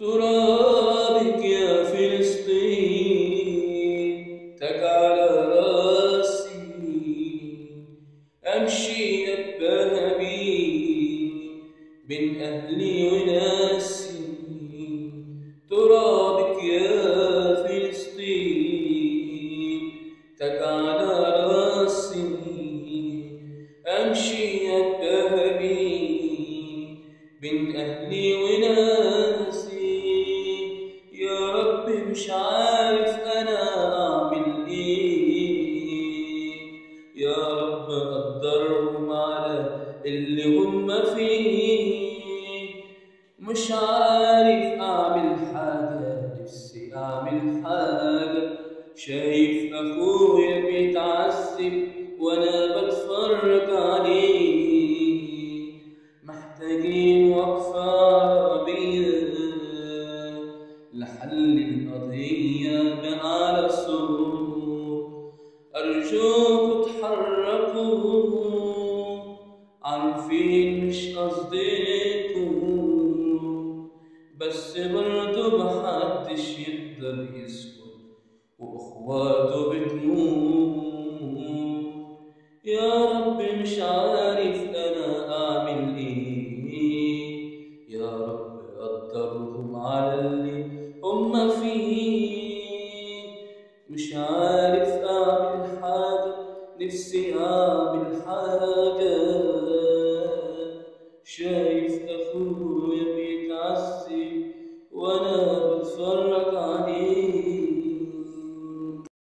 ترابك يا فلسطين تاج على راسي، أمشي أتباهى بيه بين أهلي وناسي. ترابك يا فلسطين تاج على راسي، أمشي أتباهى بيه بين أهلي وناسي. يا رب مش عارف أنا أعمل إيه، يا رب أقدرهم على اللي هم فيه. مش عارف أعمل حاجة، نفسي أعمل حاجة. شايف أخويا بيتعذب وأنا بتفرج عليه، محتاجين وقفة عربية لحل القضية بأعلى الصوت. أرجوكوا اتحركوا، عارفين مش قصدكوا، بس برضه محدش يقدر يسكت وأخواته بتموت. يا رب مش عارف أنا أعمل إيه، يا رب قدرهم على اللي هم فيه. مش عارف أعمل حاجة، نفسي أعمل حاجة. شايف أخويا بيتعذب وأنا بتفرج